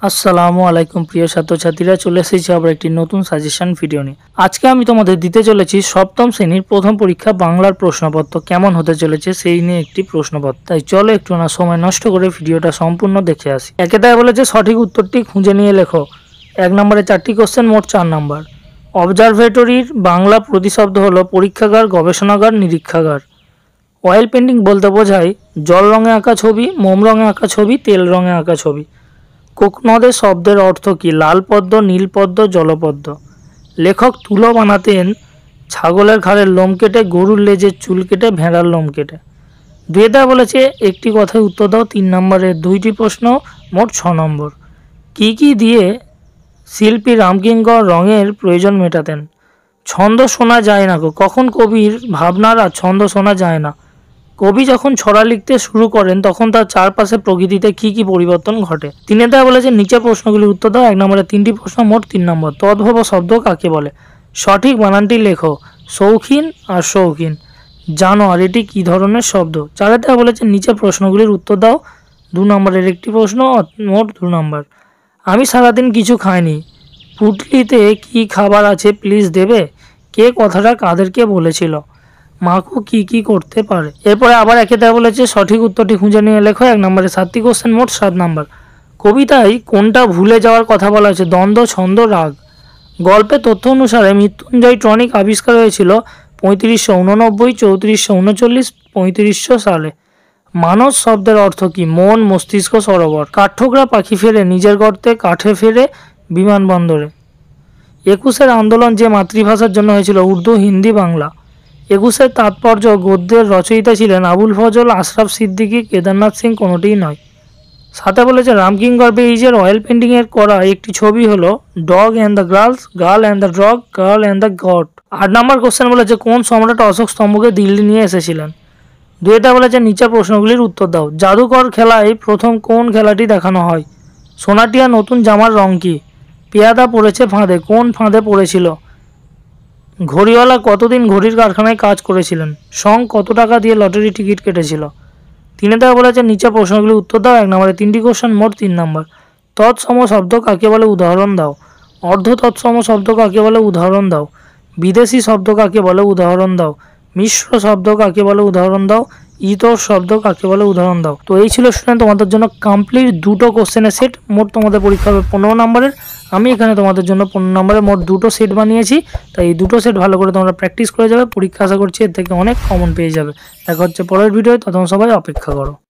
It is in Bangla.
আসসালামু আলাইকুম প্রিয় ছাত্রছাত্রীরা, চলে এসেছি আবার একটি নতুন সাজেশন ভিডিও নিয়ে। আজকে আমি তোমাদের দিতে চলেছি সপ্তম শ্রেণীর প্রথম পরীক্ষা বাংলার প্রশ্নপত্র কেমন হতে চলেছে সেই নিয়ে একটি প্রশ্নপত্র। তাই চলো একটু না সময় নষ্ট করে ভিডিওটা সম্পূর্ণ দেখে আসি। একেটাই বলেছে সঠিক উত্তরটি খুঁজে নিয়ে লেখো। 1 নম্বরে 4টি কোশ্চেন, মোট 4 নম্বর। অবজারভেটরির বাংলা প্রতিশব্দ হলো পরীক্ষাগার, গবেষণাগার, নিরীক্ষাগার। অয়েল পেন্টিং বলতে বোঝায় জল রঙে আঁকা ছবি, মোম রঙে আঁকা ছবি, তেল রঙে আঁকা ছবি। কোকনদে শব্দের অর্থ কি? লাল পদ্ম, নীল পদ্ম, জলপদ্ম। লেখক তুলো বানাতেন ছাগলের ঘাড়ের লোম কেটে, গরুর লেজের চুল কেটে, ভেড়ার লোম কেটে। দুয়েদা বলেছে একটি কথায় উত্তর দাও। 3 নম্বরের 2টি প্রশ্ন, মোট 6 নম্বর। কি দিয়ে শিল্পী রামকিঙ্কর রঙের প্রয়োজন মেটাতেন? ছন্দ শোনা যায় না গো। কখন কবির ভাবনার আর ছন্দ শোনা যায় না? কবি যখন ছড়া লিখতে শুরু করেন তখন তার চারপাশে প্রকৃতিতে কি পরিবর্তন ঘটে? তিনেদা বলেছে নিচে প্রশ্নগুলির উত্তর দাও। 1 নম্বরে 3টি প্রশ্ন, মোট 3 নম্বর। তদ্ভব শব্দ কাকে বলে? সঠিক বানানটি লেখো। শৌখিন আর শৌখিন। জানোয়ার এটি কি ধরনের শব্দ? চারেদা বলেছে নিচে প্রশ্নগুলির উত্তর দাও। 2 নম্বরের একটি প্রশ্ন, মোট 2 নম্বর। আমি সারাদিন কিছু খাইনি। পুটলিতে কি খাবার আছে প্লিজ দেবে? কে কথাটা কাদেরকে বলেছিল? মাকু কি করতে পারে? এরপরে আবার একেতে বলেছে সঠিক উত্তরটি খুঁজে নিয়ে লেখো। 1 নম্বরে 7টি কোশ্চেন, মোট 7 নম্বর। কবিতায় কোনটা ভুলে যাওয়ার কথা বলা হয়েছে? দ্বন্দ্ব, ছন্দ, রাগ। গল্পের তথ্য অনুসারে মৃত্যুঞ্জয় টনিক আবিষ্কার হয়েছিল 3589, 3439, 3500 সালে। মানস শব্দের অর্থ কি? মন, মস্তিষ্ক, সরোবর। কাঠঠোকরা পাখি ফেরে নিজের গর্তে, কাঠে ফেরে বিমানবন্দরে। 21-এর আন্দোলন যে মাতৃভাষার জন্য হয়েছিল? উর্দু, হিন্দি, বাংলা। 21-এর তাৎপর্য গদ্যের রচয়িতা ছিলেন আবুল ফজল, আশরাফ সিদ্দিকী, কেদারনাথ সিং, কোনোটিই নয়। সাথে বলেছে রামকিঙ্কর বেইজের অয়েল পেন্টিংয়ের করা একটি ছবি হলো dog and the girls, girl and the dog, girl and the god. 8 number question বলেছে কোন সম্রাট অশোক স্তম্ভকে দিল্লি নিয়ে এসেছিলেন? দুয়েটা বলেছে নিচে প্রশ্নগুলির উত্তর দাও। জাদুকর খেলায় প্রথম কোন খেলাটি দেখানো হয়? সোনাটিয়া নতুন জামার রং কি? পেয়াদা পড়েছে ফাঁদে, কোন ফাঁদে পড়েছিল? ঘড়িওয়ালা কতদিন ঘড়ির কারখানায় কাজ করেছিলেন? সং কত টাকা দিয়ে লটারি টিকিট কেটেছিল? তিনেদা বলেছে নিচে প্রশ্নগুলির উত্তর দাও। 1 নম্বরে 3টি কোশ্চেন, মোট 3 নম্বর। তৎসম শব্দ কাকে বলে? উদাহরণ দাও। অর্ধ তৎসম শব্দ কাকে বলে? উদাহরণ দাও। বিদেশি শব্দ কাকে বলে? উদাহরণ দাও। মিশ্র শব্দ কাকে বলে? উদাহরণ দাও। ইতর শব্দ কাকে বলে? উদাহরণ দাও। তো এই ছিল স্টুডেন্ট তোমাদের জন্য কমপ্লিট 2টো কোশ্চেনের সেট। মোট তোমাদের পরীক্ষা হবে 15 নম্বরের। আমি এখানে তোমাদের জন্য 15 নম্বরের মোট 2টো সেট বানিয়েছি। তাই এই 2টো সেট ভালো করে তোমরা প্র্যাকটিস করে যাবে। পরীক্ষা আশা করছি এর থেকে অনেক কমন পেয়ে যাবে। দেখা হচ্ছে পরের ভিডিও, তখন সবাই অপেক্ষা করো।